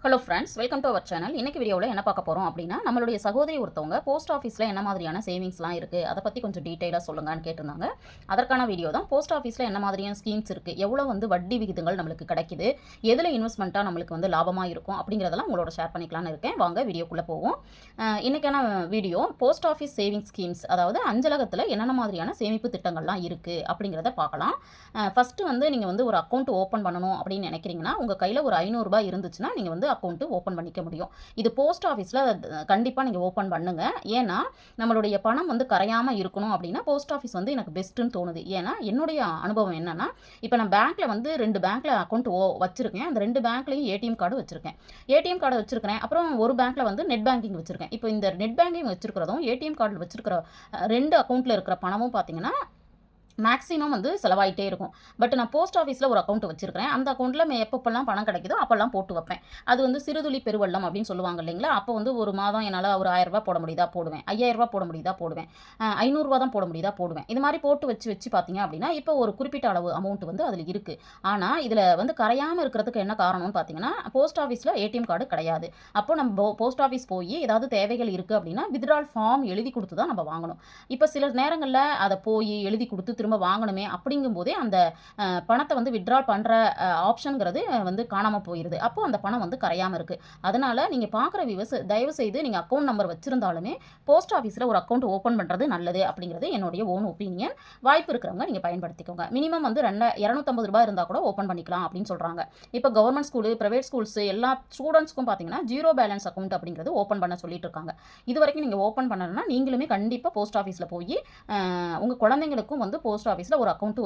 Hello friends, welcome to our channel. இன்னைக்கு வீடியோவில் என்ன பார்க்க போகிறோம் அப்படின்னா, நம்மளுடைய சகோதரி ஒருத்தவங்க போஸ்ட் ஆஃபீஸில் என்ன மாதிரியான சேவிங்ஸ்லாம் இருக்குது, அதை பற்றி கொஞ்சம் டீட்டெயிலாக சொல்லுங்கன்னு கேட்டிருந்தாங்க. அதற்கான வீடியோ தான். போஸ்ட் ஆஃபீஸில் என்ன மாதிரியான ஸ்கீம்ஸ் இருக்குது, எவ்வளோ வட்டி விகிதங்கள் நம்மளுக்கு கிடைக்குது, எதில் இன்வெஸ்ட்மெண்ட்டாக நம்மளுக்கு லாபமாக இருக்கும் அப்படிங்கிறதெல்லாம் உங்களோட ஷேர் பண்ணிக்கலான்னு இருக்கேன். வாங்க வீடியோக்குள்ளே போவோம். இன்றைக்கான video post office savings schemes, அதாவது அஞ்சலகத்தில் என்னென்ன மாதிரியான சேமிப்பு திட்டங்கள்லாம் இருக்குது அப்படிங்கிறத பார்க்கலாம். ஃபஸ்ட்டு நீங்கள் ஒரு அக்கௌண்ட் ஓப்பன் பண்ணணும் அப்படின்னு நினைக்கிறீங்கன்னா, உங்கள் கையில் ஒரு ₹500 இருந்துச்சுன்னா நீங்கள் அக்கௌண்ட்டு ஓப்பன் பண்ணிக்க முடியும். இது போஸ்ட் ஆஃபீஸில் கண்டிப்பாக நீங்கள் ஓப்பன் பண்ணுங்க. ஏன்னா நம்மளுடைய பணம் கரையாமல் இருக்கணும் அப்படின்னா போஸ்ட் ஆஃபீஸ் எனக்கு பெஸ்ட்டுன்னு தோணுது. ஏன்னா என்னுடைய அனுபவம் என்னன்னா, இப்போ நான் பேங்க்கில் 2 பேங்க்கில் அக்கௌண்ட் வச்சிருக்கேன். அந்த 2 பேங்க்லையும் ஏடிஎம் கார்டு வச்சிருக்கேன். ஏடிஎம் கார்டு வச்சிருக்கிறேன். அப்புறம் ஒரு பேங்க்கில் நெட் பேங்கிங் வச்சிருக்கேன். இப்போ இந்த நெட் பேங்கிங் வச்சிருக்கிறதும் ஏடிஎம் கார்டில் வச்சிருக்கிற 2 அக்கௌண்ட்டில் இருக்கிற பணமும் பார்த்தீங்கன்னா மேக்ஸிமம் செலவாயிட்டே இருக்கும். பட் நான் போஸ்ட் ஆஃபீஸில் ஒரு அக்கௌண்ட் வச்சிருக்கிறேன். அந்த அக்கௌண்ட்டில் எப்பப்பெல்லாம் பணம் கிடைக்குதோ அப்போல்லாம் போட்டு வைப்பேன். அது சிறுதுளி பெருவெள்ளம் அப்படின்னு சொல்லுவாங்க இல்லைங்களா? அப்போ ஒரு மாதம் என்னால் ஒரு ₹1000 போட முடியுதா போடுவேன், ₹5000 போட முடியுதா போடுவேன், ₹500 தான் போட முடியுதா போடுவேன். இது மாதிரி போட்டு வச்சு பார்த்தீங்க அப்படின்னா இப்போ ஒரு குறிப்பிட்ட அளவு அமௌண்ட் அதில் இருக்குது. ஆனால் இதில் கரையாமல் இருக்கிறதுக்கு என்ன காரணம்னு பார்த்தீங்கன்னா, போஸ்ட் ஆஃபீஸில் ஏடிஎம் கார்டு கிடையாது. அப்போ நம்ம போஸ்ட் ஆஃபீஸ் போய் ஏதாவது தேவைகள் இருக்குது அப்படின்னா வித்ட்ரால் ஃபார்ம் எழுதி கொடுத்து தான் நம்ம வாங்கணும். இப்போ சில நேரங்களில் அதை போய் எழுதி கொடுத்து திரும்ப வாங்கணுமே அப்படிங்கும்போதே அந்த பணத்தை வித்ட்ரால் பண்ணுற ஆப்ஷனுங்கிறது காணாமல் போயிடுது. அப்போ அந்த பணம் கரையாமல் இருக்குது. அதனால் நீங்கள் பார்க்குற வியூவர்ஸ் தயவு செய்து நீங்கள் அக்கௌண்ட் நம்பர் வச்சுருந்தாலுமே போஸ்ட் ஆஃபீஸில் ஒரு அக்கௌண்ட் ஓப்பன் பண்ணுறது நல்லது அப்படிங்கிறது என்னுடைய ஓன் ஒப்பீனியன். வாய்ப்பு இருக்கிறவங்க நீங்கள் பயன்படுத்திக்கோங்க. மினிமம் ₹250 இருந்தால் கூட ஓப்பன் பண்ணிக்கலாம் அப்படின்னு சொல்கிறாங்க. இப்போ கவர்மெண்ட் ஸ்கூலு, ப்ரைவேட் ஸ்கூல்ஸு எல்லா ஸ்டூடெண்ட்ஸ்க்கும் பார்த்தீங்கன்னா ஜீரோ பேலன்ஸ் அக்கௌண்ட் அப்படிங்கிறது ஓப்பன் பண்ண சொல்லிட்டு இருக்காங்க. இது வரைக்கும் நீங்கள் ஓப்பன் பண்ணணும்னா நீங்களுமே கண்டிப்பாக போஸ்ட் ஆஃபீஸில் போய் உங்கள் குழந்தைங்களுக்கும் போஸ்ட் ஆஃபீஸில் ஒரு அக்கௌண்ட்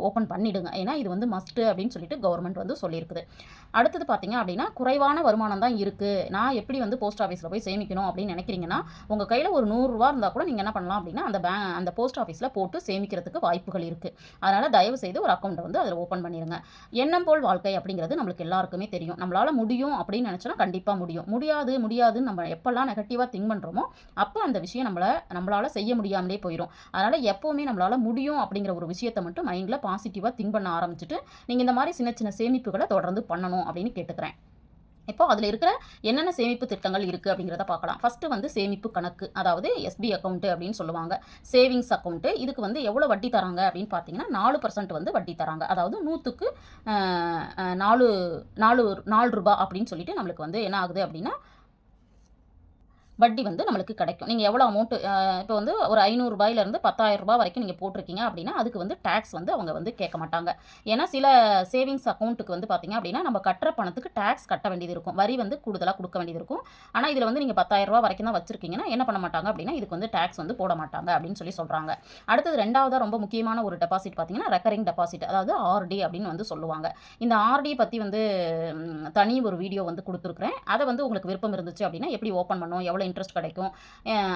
ஓப்பன் பண்ணிவிடுங்க. ஏன்னா இது மஸ்ட்டு அப்படின்னு சொல்லிட்டு கவர்மெண்ட் சொல்லியிருக்குது. அடுத்தது பார்த்தீங்க அப்படின்னா, குறைவான வருமானம் தான் இருக்குது, நான் எப்படி போஸ்ட் ஆஃபீஸில் போய் சேமிக்கணும் அப்படின்னு நினைக்கிறீங்கன்னா, உங்கள் கையில் ஒரு ₹100 இருந்தால் கூட நீங்கள் என்ன பண்ணலாம் அப்படின்னா அந்த போஸ்ட் ஆஃபீஸில் போட்டு சேமிக்கிறதுக்கு வாய்ப்புகள் இருக்குது. அதனால் தயவு செய்து ஒரு அக்கௌண்ட்டை அதில் ஓப்பன் பண்ணிடுங்க. எண்ணம் போல் வாழ்க்கை அப்படிங்கிறது நம்மளுக்கு எல்லாருக்குமே தெரியும். நம்மளால் முடியும் அப்படின்னு நினச்சோன்னா கண்டிப்பாக முடியும். முடியாதுன்னு நம்ம எப்போல்லாம் நெகட்டிவாக திங்க் பண்ணுறோமோ அப்போ அந்த விஷயம் நம்மளால் செய்ய முடியாமலே போயிடும். அதனால் எப்போவுமே நம்மளால் முடியும் அப்படிங்கிற ஒரு விஷயத்தை மட்டும் மைண்டில் பாசிட்டிவாக திங்க் பண்ண ஆரம்பிச்சுட்டு நீங்கள் இந்த மாதிரி சின்ன சின்ன சேமிப்புகளை தொடர்ந்து பண்ணணும் அப்படின்னு கேட்டுக்கிறேன். இப்போ அதில் இருக்கிற என்னென்ன சேமிப்பு திட்டங்கள் இருக்குது அப்படிங்கிறத பார்க்கலாம். ஃபஸ்ட்டு சேமிப்பு கணக்கு, அதாவது எஸ்பி அக்கௌண்ட்டு அப்படின்னு சொல்லுவாங்க. Savings account. இதுக்கு எவ்வளோ வட்டி தராங்க அப்படின்னு பார்த்தீங்கன்னா 4% வட்டி தராங்க. அதாவது 100க்கு 4 ரூபாய் அப்படின்னு சொல்லிட்டு நம்மளுக்கு என்ன ஆகுது அப்படின்னா வட்டி நம்மளுக்கு கிடைக்கும். நீங்கள் எவ்வளோ அமௌண்ட்டு இப்போ ஒரு ₹500 ₹10,000 வரைக்கும் நீங்கள் போட்டிருக்கீங்க அப்படின்னா அதுக்கு டேக்ஸ் அவங்க கேட்க மாட்டாங்க. ஏன்னா சில சேவிங்ஸ் அக்கௌண்ட்டுக்கு பார்த்தீங்க அப்படின்னா நம்ம கட்டுற பணத்துக்கு டேக்ஸ் கட்ட வேண்டியது இருக்கும். வரி கூடுதலாக கொடுக்க வேண்டியது இருக்கும். ஆனால் இதில் நீங்கள் ₹10,000 வரைக்கும் தான் வச்சிருக்கீங்கன்னா என்ன பண்ண மாட்டாங்க அப்படின்னா இதுக்கு டேக்ஸ் போட மாட்டாங்க அப்படின்னு சொல்கிறாங்க. அடுத்தது 2வதாக ரொம்ப முக்கியமான ஒரு டெபாசிட் பார்த்தீங்கன்னா ரெக்கரிங் டெபாசிட், அதாவது ஆர்டி அப்படின்னு சொல்லுவாங்க. இந்த ஆர்டி பற்றி தனி ஒரு வீடியோ கொடுத்துருக்குறேன். அதை உங்களுக்கு விருப்பம் இருந்துச்சு அப்படின்னா எப்படி ஓப்பன் பண்ணணும், எவ்வளோ இன்ட்ரெஸ்ட் கிடைக்கும்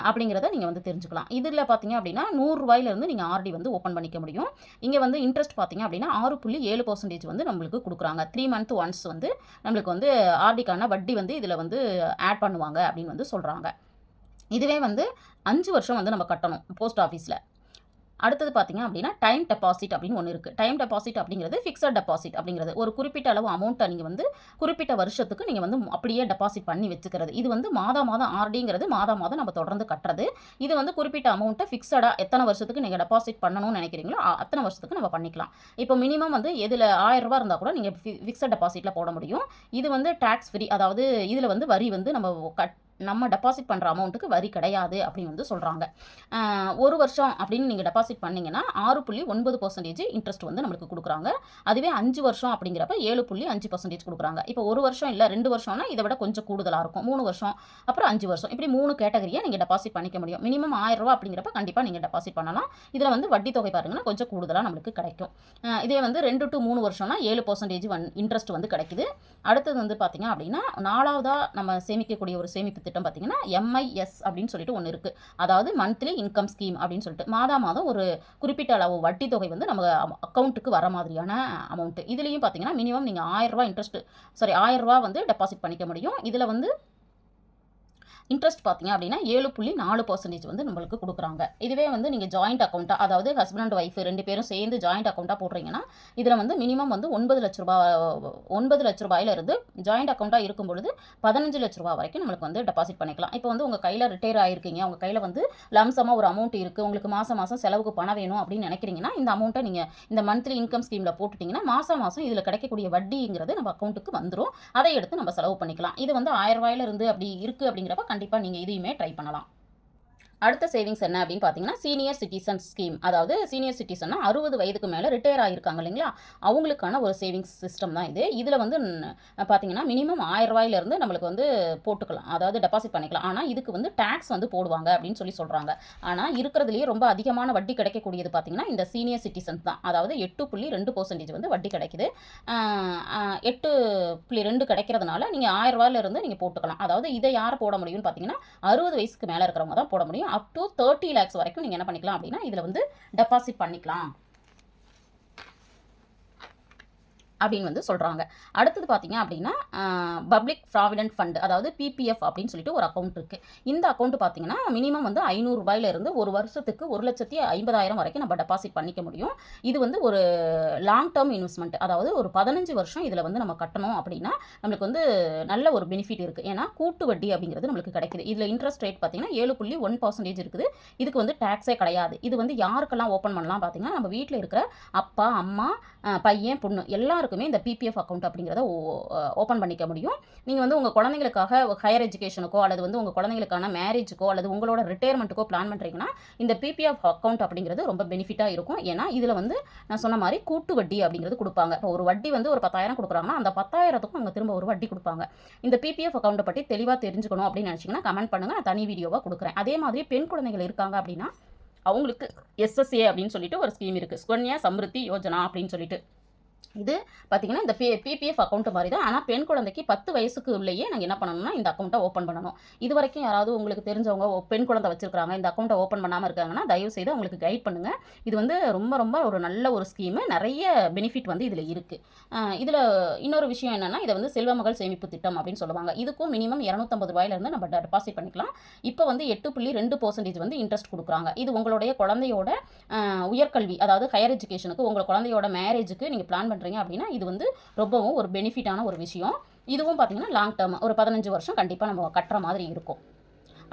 அப்படிங்கிறத நீங்கள் தெரிஞ்சுக்கலாம். இதில் பார்த்தீங்க அப்படின்னா ₹100 நீங்கள் ஆர்டி ஓப்பன் பண்ணிக்க முடியும். இங்கே இன்ட்ரெஸ்ட் பார்த்தீங்க அப்படின்னா 6.7% நம்மளுக்கு கொடுக்குறாங்க. 3 மந்த் ஒன்ஸ் நம்மளுக்கு ஆர்டிக்கான வட்டி இதில் ஆட் பண்ணுவாங்க அப்படின்னு சொல்கிறாங்க. இதுவே 5 வருஷம் நம்ம கட்டணும் போஸ்ட் ஆஃபீஸில். அடுத்தது பார்த்தீங்க அப்படின்னா டைம் டெபாசிட் அப்படின்னு ஒன்று இருக்குது. டைம் டெபாசிட் அப்படிங்கிறது ஃபிக்ஸட் டெபாசிட் அப்படிங்கிறது ஒரு குறிப்பிட்ட அளவு அமௌண்ட்டை நீங்கள் குறிப்பிட்ட வருஷத்துக்கு நீங்கள் அப்படியே டெபாசிட் பண்ணி வச்சுக்கிறது. இது மாதம் ஆர்டிங்கிறது மாதம் நம்ம தொடர்ந்து கட்டுறது. இது குறிப்பிட்ட அமௌண்ட்டை ஃபிக்ஸடாக எத்தனை வருஷத்துக்கு நீங்கள் டெபாசிட் பண்ணணும்னு நினைக்கிறீங்களோ அத்தனை வருஷத்துக்கு நம்ம பண்ணிக்கலாம். இப்போ மினிமம் எதில் ₹1000 இருந்தால் கூட நீங்கள் ஃபிக்ஸட் டெபாசிட்டில் போட முடியும். இது டேக்ஸ் ஃப்ரீ, அதாவது இதில் வரி நம்ம டெபாசிட் பண்ணுற அமௌண்ட்டுக்கு வரி கிடையாது அப்படின்னு சொல்கிறாங்க. ஒரு வருஷம் அப்படின்னு நீங்கள் டெபாசிட் பண்ணிங்கன்னா 6.9% இன்ட்ரெஸ்ட் நம்மளுக்கு கொடுக்குறாங்க. அதுவே 5 வருஷம் அப்படிங்கிறப்ப 7.5% கொடுக்குறாங்க. இப்போ ஒரு வருஷம் இல்லை 2 வருஷம்னா இதை விட கொஞ்சம் கூடுதலாக இருக்கும். 3 வருஷம் அப்புறம் 5 வருஷம், இப்படி 3 கேட்டகரியாக நீங்கள் டெபாசிட் பண்ணிக்க முடியும். மினிமம் ₹1000 அப்படிங்கிறப்ப கண்டிப்பாக நீங்கள் டெபாசிட் பண்ணலாம். இதில் வட்டி தொகை பாருங்கன்னா கொஞ்சம் கூடுதலாக நம்மளுக்கு கிடைக்கும். இதே 2 to 3 வருஷம்னா 7% இன்ட்ரெஸ்ட் கிடைக்குது. அடுத்தது பார்த்தீங்க அப்படின்னா 4வதாக நம்ம சேமிக்கக்கூடிய ஒரு சேமிப்பு திட்டம் பார்த்தீங்கன்னா MIS அப்படின்னு சொல்லிட்டு ஒன்று இருக்குது. அதாவது மந்த்லி இன்கம் ஸ்கீம் அப்படின்னு சொல்லிட்டு மாதம் ஒரு குறிப்பிட்ட அளவு வட்டி தொகை நம்ம அக்கௌண்ட்டுக்கு வர மாதிரியான அமௌண்ட்டு. இதுலேயும் பார்த்தீங்கன்னா மினிமம் நீங்கள் ₹1000 ₹1000 டெபாசிட் பண்ணிக்க முடியும். இதில் இன்ட்ரெஸ்ட் பார்த்தீங்க அப்படின்னா 7.4% வந்து நம்மளுக்கு கொடுக்குறாங்க. இதுவே வந்து நீங்கள் ஜாயிண்ட் அக்கௌண்ட்டாக, அதாவது ஹஸ்பண்ட் அண்ட் ஒய்ஃப் 2 பேரும் சேர்ந்து ஜாயிண்ட் அக்கௌண்ட்டாக போடுறீங்கன்னா இதில் வந்து மினிமம் வந்து 9 லட்ச ரூபாயிலிருந்து ஜாயிண்ட் அக்கௌண்ட்டாக இருக்கும் பொழுது 15 லட்ச ரூபா வரைக்கும் நம்மளுக்கு வந்து டெபாசிட் பண்ணிக்கலாம். இப்போ வந்து உங்கள் கையில் ரிட்டையர் ஆகிருக்கீங்க, உங்கள் கையில் வந்து லம்சமாக ஒரு அமௌண்ட் இருக்குது, உங்களுக்கு மாதம் மாதம் செலவுக்கு பணம் வேணும் அப்படின்னு நினைக்கிறீங்கன்னா இந்த அமௌண்ட்டை நீங்கள் இந்த மந்த்லி இன்கம் ஸ்கீமில் போட்டுட்டிங்கன்னா மாதம் மாதம் இதில் கிடைக்கக்கூடிய வட்டிங்கிறது நம்ம அக்கௌண்ட்டுக்கு வந்துடும். அதை எடுத்து நம்ம செலவு பண்ணிக்கலாம். இது வந்து 1000 ரூபாயிலிருந்து அப்படி இருக்குது அப்படிங்கிறப்ப கண்டிப்பாக நீங்கள் இதையுமே ட்ரை பண்ணலாம். அடுத்த சேவிங்ஸ் என்ன அப்படின்னு பார்த்தீங்கன்னா சீனியர் சிட்டிசன் ஸ்கீம். அதாவது சீனியர் சிட்டிசன்னா 60 வயதுக்கு மேலே ரிட்டையர் ஆகியிருக்காங்க இல்லைங்களா, அவங்களுக்கான ஒரு சேவிங்ஸ் சிஸ்டம் தான் இது. இதில் வந்து பார்த்தீங்கன்னா மினிமம் 1000 ரூபாயிலிருந்து நம்மளுக்கு வந்து போட்டுக்கலாம், அதாவது டெபாசிட் பண்ணிக்கலாம். ஆனால் இதுக்கு வந்து டேக்ஸ் வந்து போடுவாங்க அப்படின்னு சொல்கிறாங்க. ஆனால் இருக்கிறதுலேயே ரொம்ப அதிகமான வட்டி கிடைக்கக்கூடியது பார்த்தீங்கன்னா இந்த சீனியர் சிட்டிசன்ஸ் தான். அதாவது 8.2% வந்து வட்டி கிடைக்குது. 8.2 கிடைக்கிறதுனால நீங்கள் 1000 ரூபாயிலிருந்து நீங்கள் போட்டுக்கலாம். அதாவது இதை யார் போட முடியும்னு பார்த்தீங்கன்னா 60 வயசுக்கு மேலே இருக்கிறவங்க தான் போட முடியும். அப் டு 30 lakhs வரைக்கும் நீங்கள் என்ன பண்ணிக்கலாம் அப்படின்னா இதில் வந்து டெபாசிட் பண்ணிக்கலாம் அப்படின்னு வந்து சொல்கிறாங்க. அடுத்தது பார்த்தீங்க அப்படின்னா பப்ளிக் ப்ராவிடென்ட் ஃபண்ட், அதாவது பிபிஎஃப் அப்படின்னு சொல்லிட்டு ஒரு அக்கௌண்ட் இருக்குது. இந்த அக்கௌண்ட் பார்த்தீங்கன்னா மினிமம் வந்து 500 ரூபாயிலிருந்து ஒரு வருஷத்துக்கு 1,50,000 வரைக்கும் நம்ம டெபாசிட் பண்ணிக்க முடியும். இது வந்து ஒரு லாங் டேர்ம் இன்வெஸ்ட்மெண்ட், அதாவது ஒரு 15 வருஷம் இதில் வந்து நம்ம கட்டணும் அப்படின்னா நம்மளுக்கு வந்து நல்ல ஒரு பெனிஃபிட் இருக்குது. ஏன்னா கூட்டு வட்டி அப்படிங்கிறது நம்மளுக்கு கிடைக்குது. இதில் இன்ட்ரெஸ்ட் ரேட் பார்த்தீங்கன்னா 7.1% இருக்குது. இதுக்கு வந்து டேக்ஸே கிடையாது. இது வந்து யாருக்கெல்லாம் ஓப்பன் பண்ணலாம் பார்த்தீங்கன்னா நம்ம வீட்டில் இருக்கிற அப்பா, அம்மா, பையன், பொண்ணு எல்லாருக்குமே இந்த பிபிஎஃப் அக்கௌண்ட் அப்படிங்கிறத ஓப்பன் பண்ணிக்க முடியும். நீங்கள் வந்து உங்கள் குழந்தைங்களுக்காக ஹையர் எஜுகேஷனுக்கோ அல்லது வந்து உங்கள் குழந்தைங்களுக்கான மேரேஜுக்கோ அல்லது உங்களோட ரிட்டையர்மெண்ட்டுக்கோ பிளான் பண்ணுறீங்கன்னா இந்த பிபிஎஃப் அக்கௌண்ட் அப்படிங்கிறது ரொம்ப பெனிஃபிட்டாக இருக்கும். ஏன்னா இதில் வந்து நான் சொன்ன மாதிரி கூட்டு வட்டி அப்படிங்கிறது கொடுப்பாங்க. இப்போ ஒரு வட்டி வந்து ஒரு 10,000 கொடுக்குறாங்கன்னா அந்த 10,000த்துக்கும் அவங்க திரும்ப ஒரு வட்டி கொடுப்பாங்க. இந்த பிபிஎஃப் அக்கௌண்ட்டை பற்றி தெளிவாக தெரிஞ்சுக்கணும் அப்படின்னு நினச்சிங்கன்னா கமெண்ட் பண்ணுங்கள், நான் தனி வீடியோவாக கொடுக்குறேன். அதே மாதிரி பெண் குழந்தைகள் இருக்காங்க அப்படின்னா அவங்களுக்கு எஸ்எஸ்ஏ அப்படின்னு சொல்லிட்டு ஒரு ஸ்கீம் இருக்குது, சுகன்யா சம்ருத்தி யோஜனா அப்படின்னு சொல்லிட்டு. இது பார்த்தீங்கன்னா இந்த பிபிஎஃப் அக்கௌண்ட் மாதிரி தான். ஆனால் பெண் குழந்தைக்கு 10 வயசுக்கு உள்ளேயே நாங்கள் என்ன பண்ணணும்னா இந்த அக்கௌண்ட்டை ஓப்பன் பண்ணணும். இது வரைக்கும் யாராவது உங்களுக்கு தெரிஞ்சவங்க பெண் குழந்தை வச்சிருக்காங்க, இந்த அக்கௌண்ட்டை ஓப்பன் பண்ணாமல் இருக்காங்கன்னா தயவு செய்து அவங்களுக்கு கைட் பண்ணுங்கள். இது வந்து ரொம்ப ரொம்ப ஒரு நல்ல ஒரு ஸ்கீமு, நிறைய பெனிஃபிட் வந்து இதில் இருக்குது. இதில் இன்னொரு விஷயம் என்னென்னா இதை வந்து செல்வமகள் சேமிப்பு திட்டம் அப்படின்னு சொல்லுவாங்க. இதுக்கும் மினிமம் 250 ரூபாயிலேருந்து நம்ம டெபாசிட் பண்ணிக்கலாம். இப்போ வந்து 8.2% வந்து இன்ட்ரெஸ்ட் கொடுக்குறாங்க. இது உங்களுடைய குழந்தையோட உயர்கல்வி, அதாவது ஹையர் எஜுகேஷனுக்கு, உங்கள் குழந்தையோட மேரேஜுக்கு நீங்கள் பிளான் பண்ணுறீங்க அப்படின்னா இது வந்து ரொம்பவும் ஒரு பெனிஃபிட்டான ஒரு விஷயம். இதுவும் பார்த்தீங்கன்னா லாங் டேர்ம் ஒரு 15 வருஷம் கண்டிப்பாக நம்ம கட்டுற மாதிரி இருக்கும்.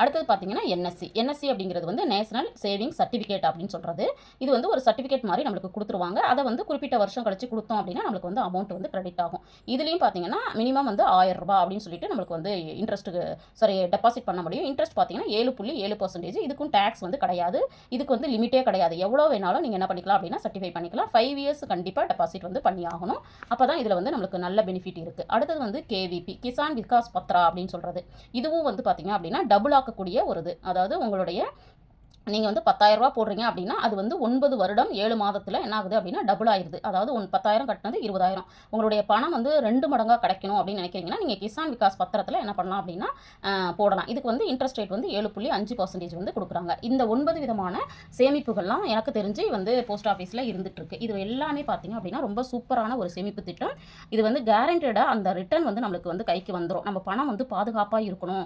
அடுத்தது பார்த்தீங்கன்னா என்எஸ்சி அப்படிங்கிறது வந்து நேஷனல் சேவிங் சர்டிஃபிகேட் அப்படின்னு சொல்கிறது. இது வந்து ஒரு சர்டிஃபிகேட் மாதிரி நம்மளுக்கு கொடுத்துருவாங்க. அதை வந்து குறிப்பிட்ட வருஷம் கழிச்சு கொடுத்தோம் அப்படின்னா நம்மளுக்கு வந்து அமௌண்ட் வந்து கிரெடிட் ஆகும். இதுலேயும் பார்த்தீங்கன்னா மினிமம் வந்து 1000 ரூபாய் அப்படின்னு சொல்லிட்டு நம்மளுக்கு வந்து டெபாசிட் பண்ண முடியும். இன்ட்ரெஸ்ட் பார்த்தீங்கன்னா 7.7%. இதுக்கும் டேக்ஸ் வந்து கிடையாது, இதுக்கு வந்து லிமிட்டே கிடையாது. எவ்வளோ வேணாலும் நீங்கள் என்ன பண்ணிக்கலாம் அப்படின்னா சர்டிஃபை பண்ணிக்கலாம். 5 இயர்ஸ் கண்டிப்பாக டெபாசிட் வந்து பண்ணி ஆகணும். அப்போ தான் இதில் வந்து நம்மளுக்கு நல்ல பெனிஃபிட் இருக்குது. அடுத்தது வந்து கேவிபி, கிசான் விகாஸ் பத்ரா அப்படின்னு சொல்கிறது. இதுவும் வந்து பார்த்தீங்க அப்படின்னா டபுள் கூடிய ஒரு இது, அதாவது உங்களுடைய நீங்கள் வந்து 10,000 ரூபா போடுறீங்க அப்படின்னா அது வந்து 9 வருடம் 7 மாதத்தில் என்ன ஆகுது அப்படின்னா டபுள் ஆயிடுது. அதாவது 10,000 கட்டினது 20,000. உங்களுடைய பணம் வந்து 2 மடங்காக கிடைக்கணும் அப்படின்னு நினைக்கிறீங்கன்னா நீங்கள் கிசான் விகாஸ் பத்திரத்தில் என்ன பண்ணலாம் அப்படின்னா போடலாம். இதுக்கு வந்து இன்ட்ரெஸ்ட் ரேட் வந்து 7.5% வந்து கொடுக்குறாங்க. இந்த 9 விதமான சேமிப்புகள்லாம் எனக்கு தெரிஞ்சு வந்து போஸ்ட் ஆஃபீஸில் இருந்துட்டு இருக்கு. இது எல்லாமே பார்த்தீங்க அப்படின்னா ரொம்ப சூப்பரான ஒரு சேமிப்பு திட்டம். இது வந்து கேரண்டடாக அந்த ரிட்டர்ன் வந்து நம்மளுக்கு வந்து கைக்கு வந்துடும். நம்ம பணம் வந்து பாதுகாப்பாக இருக்கணும்,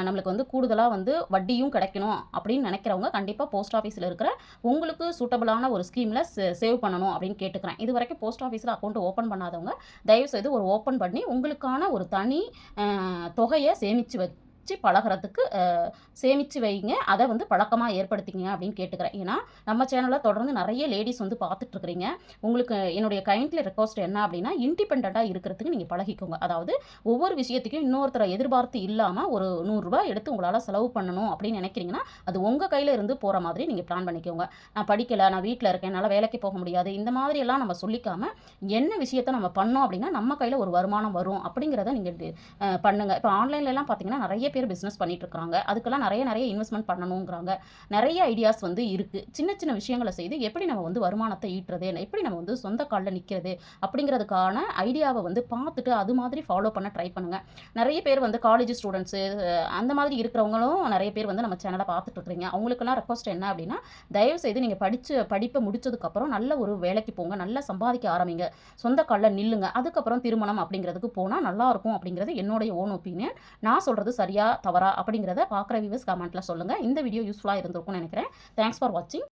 நம்மளுக்கு வந்து கூடுதலாக வந்து வட்டியும் கிடைக்கணும் அப்படின்னு நினைக்கிறவங்க கண்டிப்பாக போஸ்ட் ஆஃபீஸில் இருக்கிற உங்களுக்கு சூட்டபிளான ஒரு ஸ்கீமில் சேவ் பண்ணணும் அப்படின்னு கேட்டுக்கிறேன். இது வரைக்கும் போஸ்ட் ஆஃபீஸில் அக்கௌண்ட் ஓப்பன் பண்ணாதவங்க தயவுசெய்து ஒரு ஓப்பன் பண்ணி உங்களுக்கான ஒரு தனி தொகையை பழகிறதுக்கு சேமித்து வைங்க. அதை வந்து பழக்கமாக ஏற்படுத்திங்க அப்படின்னு கேட்டுக்கிறேன். ஏன்னா நம்ம சேனலில் தொடர்ந்து நிறைய லேடிஸ் வந்து பார்த்துட்ருக்குறீங்க. உங்களுக்கு என்னுடைய கைண்ட்லி ரெக்வஸ்ட் என்ன அப்படின்னா இண்டிபெண்ட்டாக இருக்கிறதுக்கு நீங்கள் பழகிக்கோங்க. அதாவது ஒவ்வொரு விஷயத்துக்கும் இன்னொருத்தரை எதிர்பார்த்து இல்லாமல் ஒரு 100 ரூபாய் எடுத்து உங்களால் செலவு பண்ணணும் அப்படின்னு நினைக்கிறீங்கன்னா அது உங்கள் கையில் இருந்து போகிற மாதிரி நீங்கள் பிளான் பண்ணிக்கோங்க. நான் படிக்கலை, நான் வீட்டில் இருக்கேன், என்னால் வேலைக்கு போக முடியாது, இந்த மாதிரியெல்லாம் நம்ம சொல்லிக்காமல் என்ன விஷயத்தை நம்ம பண்ணோம் அப்படின்னா நம்ம கையில் ஒரு வருமானம் வரும் அப்படிங்கிறத நீங்கள் பண்ணுங்கள். இப்போ ஆன்லைன்லலாம் பார்த்தீங்கன்னா நிறைய பேர் பிஸ்னஸ் பண்ணிட்டு இருக்காங்க. அதுக்கெல்லாம் நிறைய இன்வெஸ்ட்மெண்ட் பண்ணணுங்கிறாங்க. நிறைய ஐடியாஸ் வந்து இருக்குது. சின்ன சின்ன விஷயங்களை செய்து எப்படி நம்ம வந்து வருமானத்தை ஈட்டுறது, எப்படி நம்ம வந்து சொந்த காலில் நிற்கிறது அப்படிங்கிறதுக்கான ஐடியாவை வந்து பார்த்துட்டு அது மாதிரி ஃபாலோ பண்ண ட்ரை பண்ணுங்கள். நிறைய பேர் வந்து காலேஜ் ஸ்டூடெண்ட்ஸு அந்த மாதிரி இருக்கிறவங்களும் நிறைய பேர் வந்து நம்ம சேனலை பார்த்துட்டு இருக்கிறீங்க. அவங்களுக்கெல்லாம் ரெக்வஸ்ட் என்ன அப்படின்னா தயவுசெய்து நீங்கள் படிப்பை முடிச்சதுக்கப்புறம் நல்ல ஒரு வேலைக்கு போங்க, நல்லா சம்பாதிக்க ஆரம்பிங்க, சொந்த காலில் நில்லுங்க. அதுக்கப்புறம் திருமணம் அப்படிங்கிறதுக்கு போனால் நல்லாயிருக்கும் அப்படிங்கிறது என்னுடைய ஓன் ஒப்பீனியன். நான் சொல்கிறது சரியா தவறா அப்படிங்கிறத பார்க்குற வியூவர்ஸ் கமெண்ட்டில் சொல்லுங்கள். இந்த வீடியோ யூஸ்ஃபுல்லாக இருந்திருக்கும்னு நினைக்கிறேன். தேங்க்ஸ் ஃபார் வாட்சிங்.